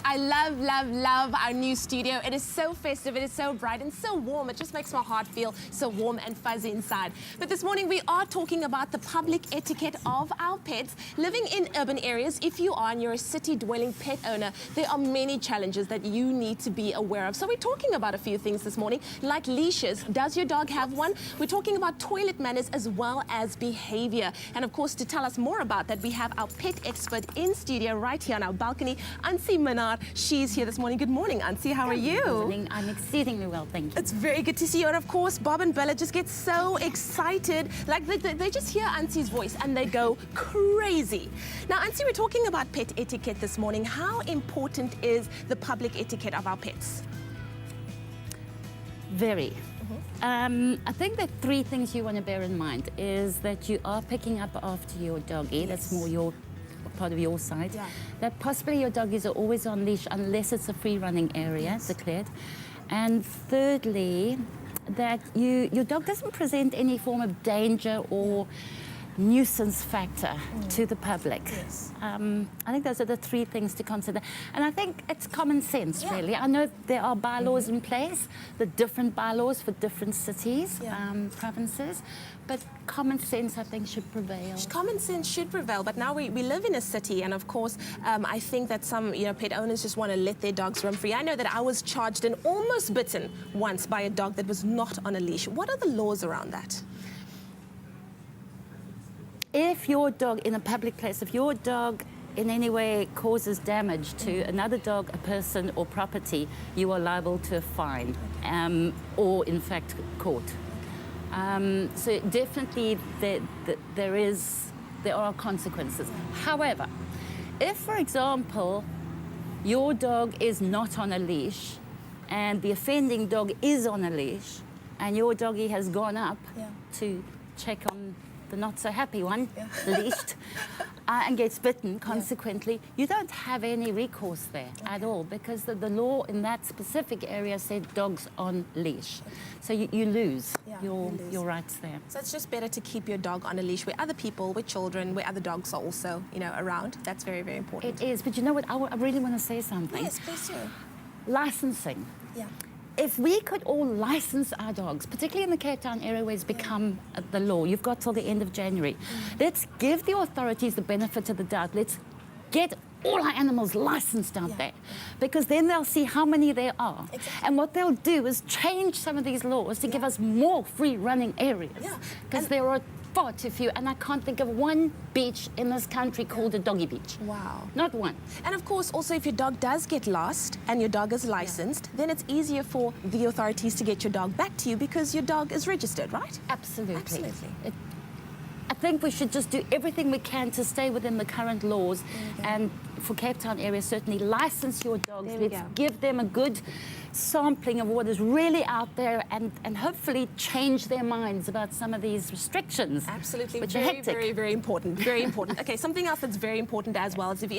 I love, love, love our new studio. It is so festive, it is so bright and so warm. It just makes my heart feel so warm and fuzzy inside. But this morning we are talking about the public etiquette of our pets. Living in urban areas, if you are and you're a city-dwelling pet owner, there are many challenges that you need to be aware of. So we're talking about a few things this morning, like leashes. Does your dog have one? We're talking about toilet manners as well as behavior. And of course, to tell us more about that, we have our pet expert in studio right here on our balcony, Ansie Minnaar. She's here this morning. Good morning, Ansie. How are you? Good morning. I'm exceedingly well, thank you. It's very good to see you. And of course, Bob and Bella just get so excited. Like they just hear Ansie's voice and they go crazy. Now, Ansie, we're talking about pet etiquette this morning. How important is the public etiquette of our pets? Very. I think that three things you want to bear in mind is that you are picking up after your doggy. Yes. That's more your part of your side. Yeah. That possibly your doggies are always on leash unless it's a free running area, Yes. declared. And thirdly, that your dog doesn't present any form of danger or nuisance factor to the public. Yes. I think those are the three things to consider. And I think it's common sense, Yeah. really. I know there are bylaws in place, the different bylaws for different cities, provinces, but common sense, I think, should prevail. Common sense should prevail, but now we live in a city, and of course, I think that some pet owners just want to let their dogs roam free. I know that I was charged and almost bitten once by a dog that was not on a leash. What are the laws around that? If your dog in a public place, if your dog in any way causes damage to another dog, a person or property, you are liable to a fine or in fact court. So definitely there are consequences. However, if, for example, your dog is not on a leash and the offending dog is on a leash and your doggy has gone up to check on the not so happy one, the leashed, and gets bitten consequently, you don't have any recourse there at all, because the law in that specific area said dogs on leash. So you lose your rights there. So it's just better to keep your dog on a leash where other people, where children, where other dogs are also, around. That's very, very important. It is, but you know what, I really want to say something. Yes, please do. Licensing. Yeah. If we could all license our dogs, particularly in the Cape Town area where it's become the law, you've got till the end of January. Let's give the authorities the benefit of the doubt. Let's get all our animals licensed out there, because then they'll see how many there are. Exactly. And what they'll do is change some of these laws to give us more free running areas, because there are far too few, and I can't think of one beach in this country called a doggy beach. Wow. Not one. And of course, also, if your dog does get lost and your dog is licensed, then it's easier for the authorities to get your dog back to you because your dog is registered, right? Absolutely. Absolutely. I think we should just do everything we can to stay within the current laws, and for Cape Town area, certainly license your dogs. Let's give them a good sampling of what is really out there, and hopefully change their minds about some of these restrictions. Absolutely. Which are very, hectic. very, very important. Very important. Okay, something else that's very important as well is if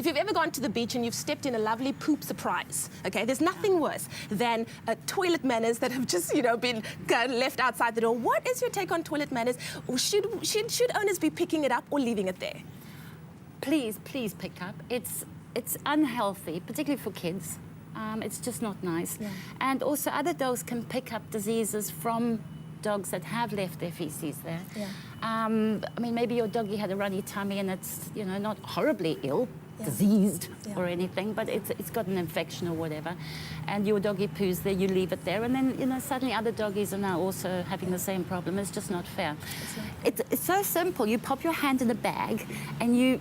you've ever gone to the beach and you've stepped in a lovely poop surprise, okay, there's nothing worse than toilet manners that have just, been left outside the door. What is your take on toilet manners? Should owners be picking it up or leaving it there? Please pick up. It's unhealthy, particularly for kids. It's just not nice. And also other dogs can pick up diseases from dogs that have left their feces there. I mean, maybe your doggy had a runny tummy and it's, not horribly ill, diseased or anything, but it's got an infection or whatever, and your doggy poos there, you leave it there, and then, suddenly other doggies are now also having the same problem. It's just not fair. It's so simple. You pop your hand in a bag and you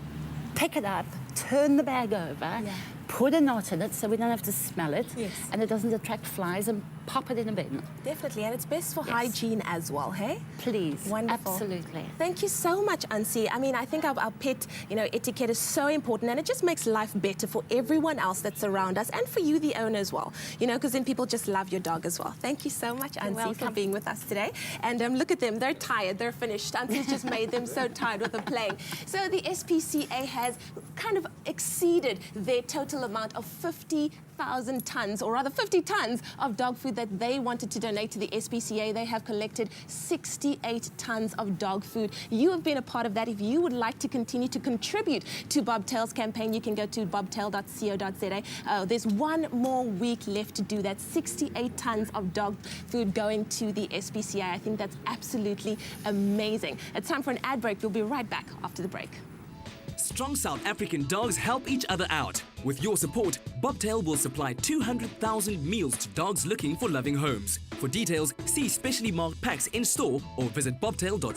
pick it up, turn the bag over, put a knot in it so we don't have to smell it, and it doesn't attract flies, and pop it in a bin. Definitely, and it's best for hygiene as well, hey? Please. Wonderful. Absolutely. Thank you so much, Ansie. I mean, I think our pet, etiquette is so important, and it just makes life better for everyone else that's around us, and for you, the owner, as well. Because then people just love your dog as well. Thank you so much, Ansie, for being with us today. And look at them, they're tired, they're finished. Ansie's just made them so tired with the playing. So the SPCA has kind of exceeded their total total amount of 50,000 tons, or rather 50 tons of dog food that they wanted to donate to the SPCA. They have collected 68 tons of dog food. You have been a part of that. If you would like to continue to contribute to Bobtail's campaign, you can go to bobtail.co.za. There's one more week left to do that. 68 tons of dog food going to the SPCA. I think that's absolutely amazing. It's time for an ad break. We'll be right back after the break. Strong South African dogs help each other out. With your support, Bobtail will supply 200,000 meals to dogs looking for loving homes. For details, see specially marked packs in store or visit bobtail.co.za.